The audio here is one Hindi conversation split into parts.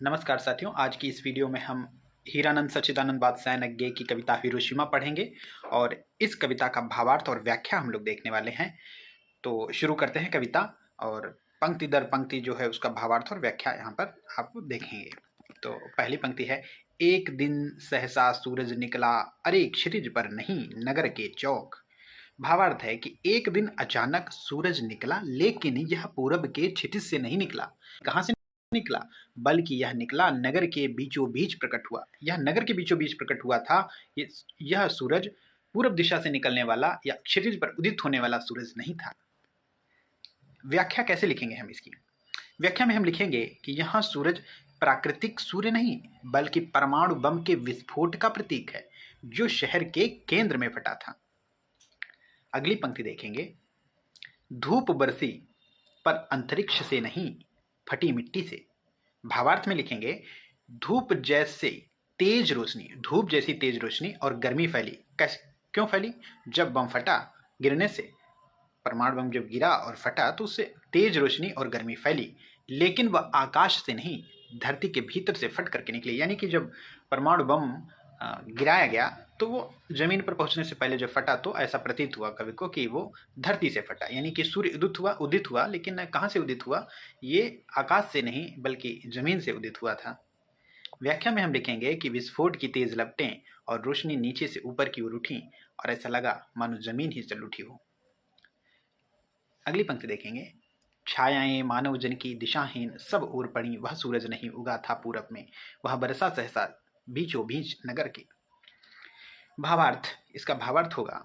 नमस्कार साथियों, आज की इस वीडियो में हम हीरानंद सच्चिदानंद बादशाहनग्गे की कविता हिरोशिमा पढ़ेंगे और इस कविता का भावार्थ और व्याख्या हम लोग देखने वाले हैं। तो शुरू करते हैं कविता और पंक्ति दर पंक्ति जो है उसका भावार्थ और व्याख्या यहाँ पर आप देखेंगे। तो पहली पंक्ति है, एक दिन सहसा सूरज निकला, अरे क्षितिज पर नहीं नगर के चौक। भावार्थ है कि एक दिन अचानक सूरज निकला, लेकिन यह पूरब के क्षितिज से नहीं निकला। कहाँ से निकला? बल्कि यह निकला नगर के बीचों बीच प्रकट हुआ। यह नगर के बीचों बीच प्रकट हुआ था। यह सूरज पूरब दिशा से निकलने वाला या क्षितिज पर उदित होने वाला सूरज नहीं था। व्याख्या कैसे लिखेंगे हम इसकी? व्याख्या में हम लिखेंगे कि यहाँ सूरज प्राकृतिक सूर्य नहीं बल्कि परमाणु बम के विस्फोट का प्रतीक है, जो शहर के केंद्र में फटा था। अगली पंक्ति देखेंगे, धूप बरसी पर अंतरिक्ष से नहीं, फटी मिट्टी से। भावार्थ में लिखेंगे, धूप जैसे तेज रोशनी, धूप जैसी तेज रोशनी और गर्मी फैली। क्यों फैली? जब बम फटा, गिरने से, परमाणु बम जब गिरा और फटा तो उससे तेज रोशनी और गर्मी फैली, लेकिन वह आकाश से नहीं, धरती के भीतर से फट करके निकली। यानी कि जब परमाणु बम गिराया गया तो वो जमीन पर पहुंचने से पहले जब फटा तो ऐसा प्रतीत हुआ कवि को कि वो धरती से फटा। यानी कि सूर्य उदित हुआ, लेकिन कहाँ से उदित हुआ? ये आकाश से नहीं बल्कि जमीन से उदित हुआ था। व्याख्या में हम लिखेंगे कि विस्फोट की तेज लपटें और रोशनी नीचे से ऊपर की ओर उठी और ऐसा लगा मानो जमीन ही चल उठी हो। अगली पंक्ति देखेंगे, छायाएं मानव जन की दिशाहीन सब ओर पड़ी, वह सूरज नहीं उगा था पूरब में, वह बरसा सहसा बीचों बीच नगर के। भावार्थ, इसका भावार्थ होगा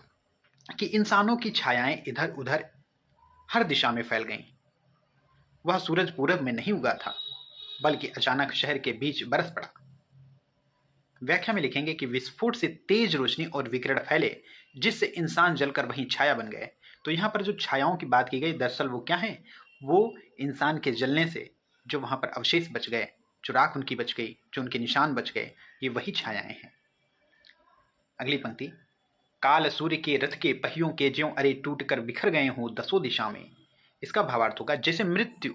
कि इंसानों की छायाएं इधर उधर हर दिशा में फैल गईं। वह सूरज पूरब में नहीं उगा था बल्कि अचानक शहर के बीच बरस पड़ा। व्याख्या में लिखेंगे कि विस्फोट से तेज रोशनी और विकिरण फैले, जिससे इंसान जलकर वहीं छाया बन गए। तो यहाँ पर जो छायाओं की बात की गई, दरअसल वो क्या है? वो इंसान के जलने से जो वहां पर अवशेष बच गए, जो राख उनकी बच गई, जो उनके निशान बच गए, ये वही छायाएं हैं। अगली पंक्ति, काल सूर्य के रथ के पहियों के ज्यों अरे टूट कर बिखर गए हों दसों दिशा में। इसका भावार्थ होगा, जैसे मृत्यु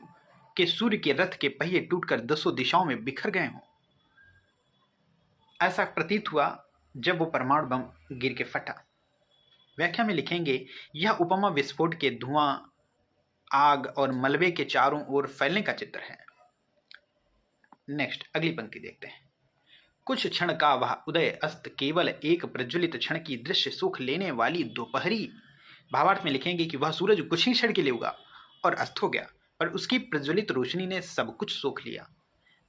के सूर्य के रथ के पहिए टूटकर दसों दिशाओं में बिखर गए हों, ऐसा प्रतीत हुआ जब वो परमाणु बम गिर के फटा। व्याख्या में लिखेंगे, यह उपमा विस्फोट के धुआं, आग और मलबे के चारों ओर फैलने का चित्र है। नेक्स्ट अगली पंक्ति देखते हैं, कुछ क्षण का वह उदय अस्त केवल एक प्रज्वलित क्षण की दृश्य सुख लेने वाली दोपहरी। भावार्थ में लिखेंगे कि वह सूरज कुछ ही क्षण के लिए उगा और अस्त हो गया, पर उसकी प्रज्वलित रोशनी ने सब कुछ सोख लिया।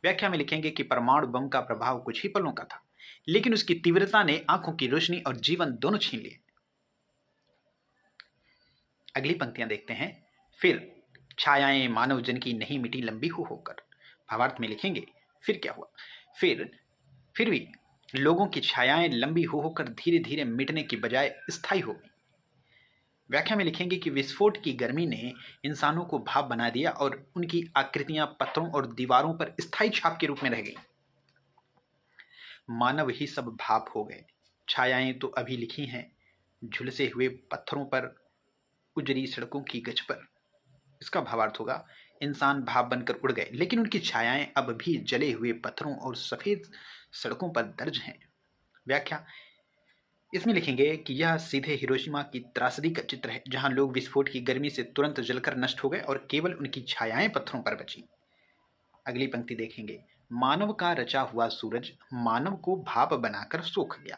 व्याख्या में लिखेंगे कि परमाणु बम का प्रभाव कुछ ही पलों का था, लेकिन उसकी तीव्रता ने आंखों की रोशनी और जीवन दोनों छीन लिए। अगली पंक्तियां देखते हैं, फिर छायाएं मानव जन की नहीं मिटी लंबी हो होकर। भावार्थ में लिखेंगे, फिर क्या हुआ? फिर भी लोगों की छायाएं लंबी हो होकर धीरे धीरे मिटने की बजाय स्थायी हो गई। व्याख्या में लिखेंगे कि विस्फोट की गर्मी ने इंसानों को भाप बना दिया और उनकी आकृतियां पत्थरों और दीवारों पर स्थायी छाप के रूप में रह गई। मानव ही सब भाप हो गए। छायाएं तो अभी लिखी हैं झुलसे हुए पत्थरों पर, उजरी सड़कों की गज पर। इसका भावार्थ होगा, इंसान भाप बनकर उड़ गए, लेकिन उनकी छायाएं अब भी जले हुए पत्थरों और सफेद सड़कों पर दर्ज हैं। व्याख्या, इसमें लिखेंगे कि यह सीधे हिरोशिमा की त्रासदी का चित्र है, जहां लोग विस्फोट की गर्मी से तुरंत जलकर नष्ट हो गए और केवल उनकी छायाएं पत्थरों पर बची। अगली पंक्ति देखेंगे, मानव का रचा हुआ सूरज मानव को भाप बनाकर सोख गया।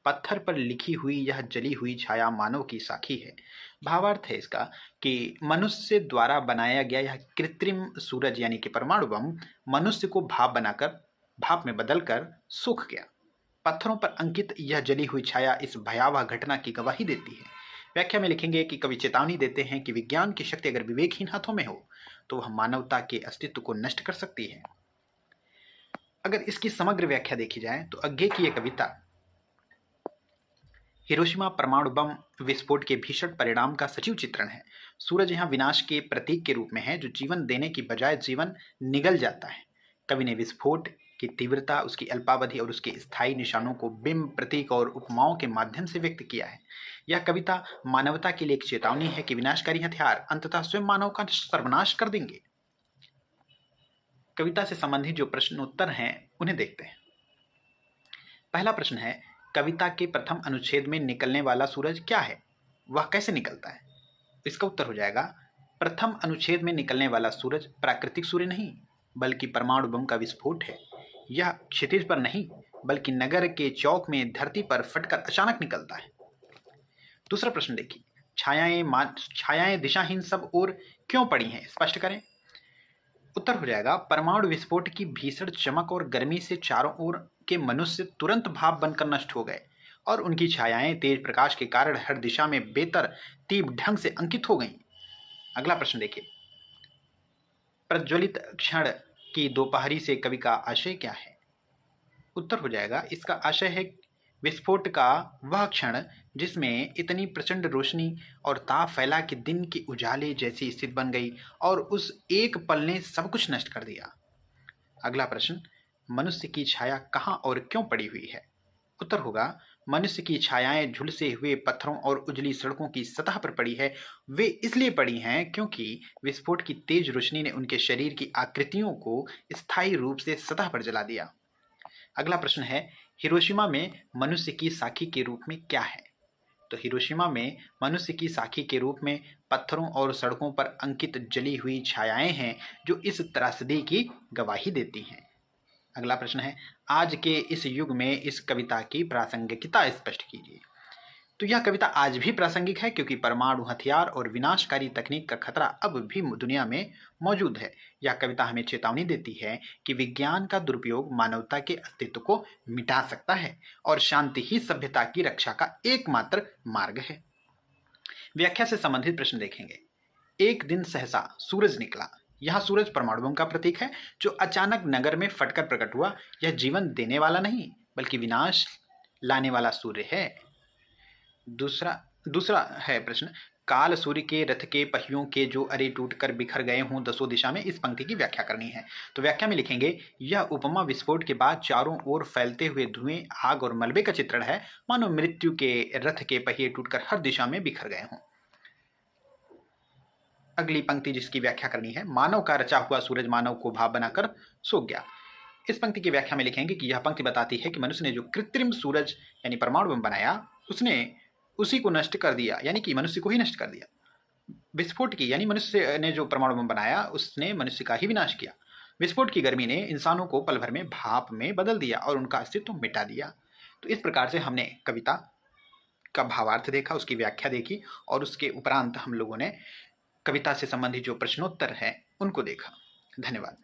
पत्थर पर लिखी हुई यह जली हुई छाया मानव की साखी है। भावार्थ है इसका कि मनुष्य द्वारा बनाया गया यह कृत्रिम सूरज यानी कि परमाणु बम मनुष्य को भाप में बदलकर सूख गया। पत्थरों पर अंकित यह जली हुई छाया इस भयावह घटना की गवाही देती है। व्याख्या में लिखेंगे कि कवि चेतावनी देते हैं कि विज्ञान की शक्ति अगर विवेकहीन हाथों में हो तो वह मानवता के अस्तित्व को नष्ट कर सकती है। अगर इसकी समग्र व्याख्या देखी जाए तो आगे की यह कविता हिरोशिमा परमाणु बम विस्फोट के भीषण परिणाम का सजीव चित्रण है। सूरज यहाँ विनाश के प्रतीक के रूप में है, जो जीवन देने की बजाय जीवन निगल जाता है। कवि ने विस्फोट की तीव्रता, उसकी अल्पावधि और उसके स्थायी निशानों को बिंब, प्रतीक और उपमाओं के माध्यम से व्यक्त किया है। यह कविता मानवता के लिए एक चेतावनी है कि विनाशकारी हथियार अंततः स्वयं मानव का सर्वनाश कर देंगे। कविता से संबंधित जो प्रश्न उत्तर हैं उन्हें देखते हैं। पहला प्रश्न है, कविता के प्रथम अनुच्छेद में निकलने वाला सूरज क्या है, वह कैसे निकलता है? इसका उत्तर हो जाएगा, प्रथम अनुच्छेद में निकलने वाला सूरज प्राकृतिक सूर्य नहीं बल्कि परमाणु बम का विस्फोट है। यह क्षितिज पर नहीं बल्कि नगर के चौक में धरती पर फटकर अचानक निकलता है। दूसरा प्रश्न देखिए, छायाएं दिशाहीन सब ओर क्यों पड़ी हैं, स्पष्ट करें। उत्तर हो जाएगा, परमाणु विस्फोट की भीषण चमक और गर्मी से चारों ओर के मनुष्य तुरंत भाप बनकर नष्ट हो गए और उनकी छायाएं तेज प्रकाश के कारण हर दिशा में बेतरतीब ढंग से अंकित हो गईं। अगला प्रश्न देखिए, प्रज्वलित क्षण की दोपहरी से कवि का आशय क्या है? उत्तर हो जाएगा, इसका आशय है विस्फोट का वह क्षण जिसमें इतनी प्रचंड रोशनी और ताप फैला कि दिन के उजाले जैसी स्थिति बन गई और उस एक पल ने सब कुछ नष्ट कर दिया। अगला प्रश्न, मनुष्य की छाया कहाँ और क्यों पड़ी हुई है? उत्तर होगा, मनुष्य की छायाएं झुलसे हुए पत्थरों और उजली सड़कों की सतह पर पड़ी है। वे इसलिए पड़ी हैं क्योंकि विस्फोट की तेज रोशनी ने उनके शरीर की आकृतियों को स्थायी रूप से सतह पर जला दिया। अगला प्रश्न है, हिरोशिमा में मनुष्य की साखी के रूप में क्या है? तो हिरोशिमा में मनुष्य की साखी के रूप में पत्थरों और सड़कों पर अंकित जली हुई छायाएं हैं जो इस त्रासदी की गवाही देती हैं। अगला प्रश्न है, आज के इस युग में इस कविता की प्रासंगिकता स्पष्ट कीजिए। तो यह कविता आज भी प्रासंगिक है क्योंकि परमाणु हथियार और विनाशकारी तकनीक का खतरा अब भी दुनिया में मौजूद है। यह कविता हमें चेतावनी देती है कि विज्ञान का दुरुपयोग मानवता के अस्तित्व को मिटा सकता है और शांति ही सभ्यता की रक्षा का एकमात्र मार्ग है। व्याख्या से संबंधित प्रश्न देखेंगे। एक दिन सहसा सूरज निकला। यह सूरज परमाणु बम का प्रतीक है जो अचानक नगर में फटकर प्रकट हुआ। यह जीवन देने वाला नहीं बल्कि विनाश लाने वाला सूर्य है। दूसरा है प्रश्न, काल सूर्य के रथ के पहियों के जो अरे टूटकर बिखर गए हों दसों दिशा में, इस पंक्ति की व्याख्या करनी है। तो व्याख्या में लिखेंगे, यह उपमा विस्फोट के बाद चारों ओर फैलते हुए धुएं, आग और मलबे का चित्रण है, मानो मृत्यु के रथ के पहिए टूटकर हर दिशा में बिखर गए हों। अगली पंक्ति जिसकी व्याख्या करनी है, मानव का रचा हुआ सूरज मानव को भाप बनाकर सो गया। इस पंक्ति की व्याख्या में लिखेंगे कि यह पंक्ति बताती है कि मनुष्य ने जो कृत्रिम सूरज यानी परमाणु बम बनाया उसने उसी को नष्ट कर दिया, यानी कि मनुष्य को ही नष्ट कर दिया। विस्फोट की यानी मनुष्य ने जो परमाणु बम बनाया उसने मनुष्य का ही विनाश किया। विस्फोट की गर्मी ने इंसानों को पल भर में भाप में बदल दिया और उनका अस्तित्व मिटा दिया। तो इस प्रकार से हमने कविता का भावार्थ देखा, उसकी व्याख्या देखी और उसके उपरांत हम लोगों ने कविता से संबंधित जो प्रश्नोत्तर है उनको देखा। धन्यवाद।